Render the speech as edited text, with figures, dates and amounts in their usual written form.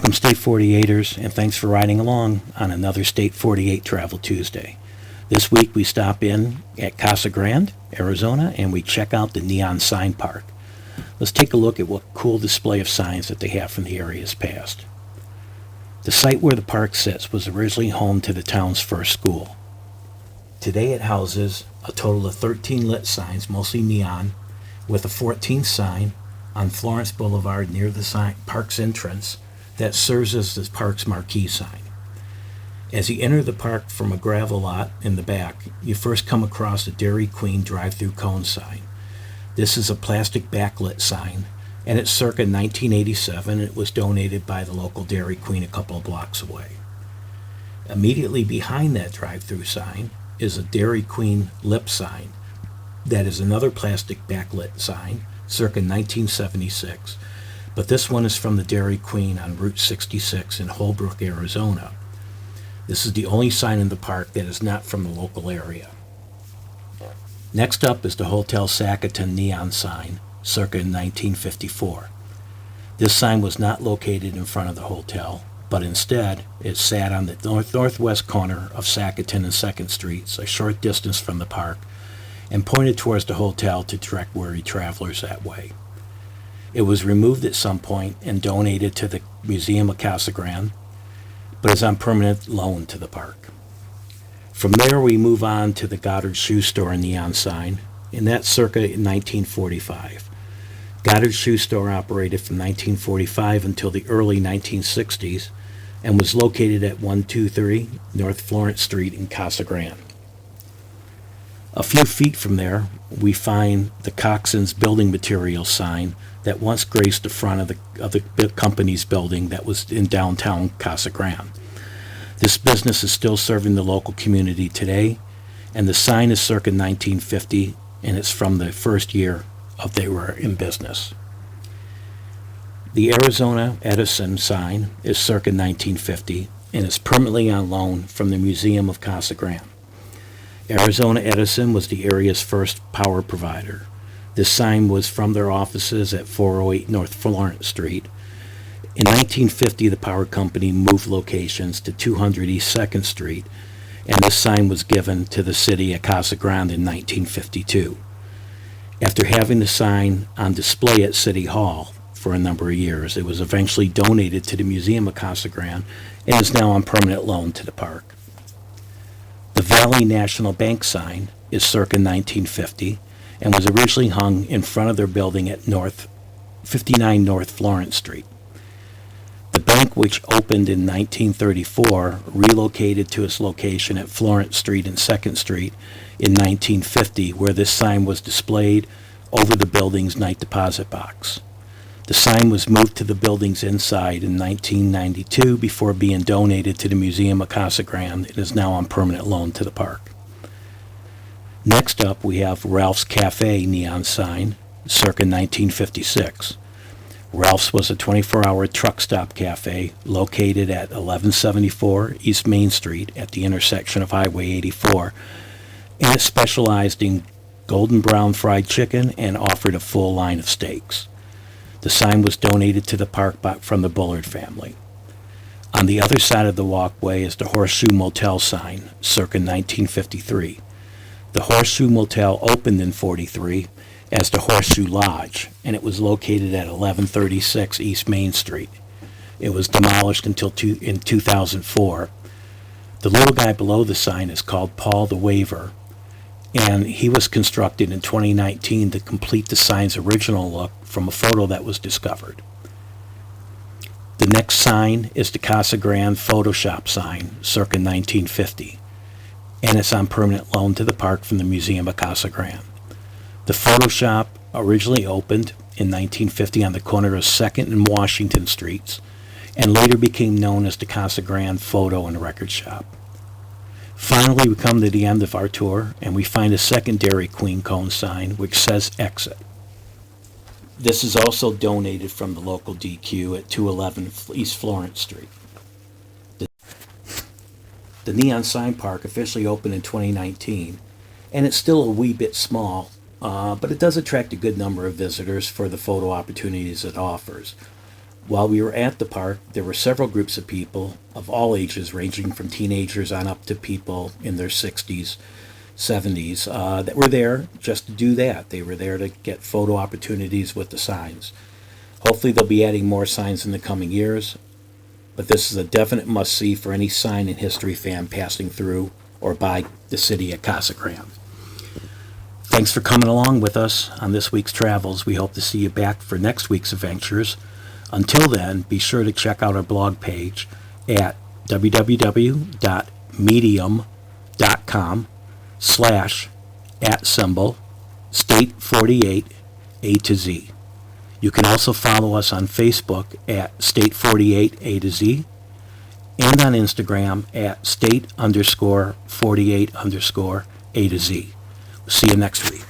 Welcome, State 48ers, and thanks for riding along on another State 48 Travel Tuesday. This week we stop in at Casa Grande, Arizona, and we check out the Neon Sign Park. Let's take a look at what cool display of signs that they have from the area's past. The site where the park sits was originally home to the town's first school. Today it houses a total of 13 lit signs, mostly neon, with a 14th sign on Florence Boulevard near the park's entrance that serves as the park's marquee sign. As you enter the park from a gravel lot in the back, you first come across a Dairy Queen drive-through cone sign. This is a plastic backlit sign, and it's circa 1987. It was donated by the local Dairy Queen a couple of blocks away. Immediately behind that drive-through sign is a Dairy Queen lip sign. That is another plastic backlit sign, circa 1976, but this one is from the Dairy Queen on Route 66 in Holbrook, Arizona. This is the only sign in the park that is not from the local area. Next up is the Hotel Sacaton neon sign, circa 1954. This sign was not located in front of the hotel, but instead it sat on the northwest corner of Sacaton and 2nd Streets, a short distance from the park, and pointed towards the hotel to direct weary travelers that way. It was removed at some point and donated to the Museum of Casa Grande, but is on permanent loan to the park. From there we move on to the Goddard Shoe Store neon sign, and that's circa 1945. Goddard Shoe Store operated from 1945 until the early 1960s and was located at 123 North Florence Street in Casa Grande. A few feet from there, we find the Coxson's building materials sign that once graced the front of the company's building that was in downtown Casa Grande. This business is still serving the local community today, and the sign is circa 1950, and it's from the first year of they were in business. The Arizona Edison sign is circa 1950, and is permanently on loan from the Museum of Casa Grande. Arizona Edison was the area's first power provider. This sign was from their offices at 408 North Florence Street. In 1950, the power company moved locations to 200 East 2nd Street, and this sign was given to the city of Casa Grande in 1952. After having the sign on display at City Hall for a number of years, it was eventually donated to the Museum of Casa Grande and is now on permanent loan to the park. The Valley National Bank sign is circa 1950 and was originally hung in front of their building at 59 North Florence Street. The bank, which opened in 1934, relocated to its location at Florence Street and 2nd Street in 1950, where this sign was displayed over the building's night deposit box. The sign was moved to the building's inside in 1992 before being donated to the Museum of Casa Grande and is now on permanent loan to the park. Next up, we have Ralph's Cafe neon sign, circa 1956. Ralph's was a 24-hour truck stop cafe located at 1174 East Main Street at the intersection of Highway 84, and it specialized in golden brown fried chicken and offered a full line of steaks. The sign was donated to the park from the Bullard family. On the other side of the walkway is the Horseshoe Motel sign, circa 1953. The Horseshoe Motel opened in 43 as the Horseshoe Lodge, and it was located at 1136 East Main Street. It was demolished in 2004. The little guy below the sign is called Paul the Waver, and he was constructed in 2019 to complete the sign's original look from a photo that was discovered. The next sign is the Casa Grande Photoshop sign, circa 1950, and it's on permanent loan to the park from the Museum of Casa Grande. The Photoshop originally opened in 1950 on the corner of 2nd and Washington Streets, and later became known as the Casa Grande Photo and Record Shop. Finally, we come to the end of our tour, and we find a second Dairy Queen cone sign which says Exit. This is also donated from the local DQ at 211 East Florence Street. The Neon Sign Park officially opened in 2019, and it's still a wee bit small, but it does attract a good number of visitors for the photo opportunities it offers. While we were at the park, there were several groups of people of all ages, ranging from teenagers on up to people in their 60s, 70s, that were there just to do that. They were there to get photo opportunities with the signs. Hopefully they'll be adding more signs in the coming years, but this is a definite must-see for any sign and history fan passing through or by the city at Casa Grande. Thanks for coming along with us on this week's travels. We hope to see you back for next week's adventures. Until then, be sure to check out our blog page at www.medium.com/@state48 A to Z. You can also follow us on Facebook at State48 A to Z and on Instagram at State_48_ A to Z. We'll see you next week.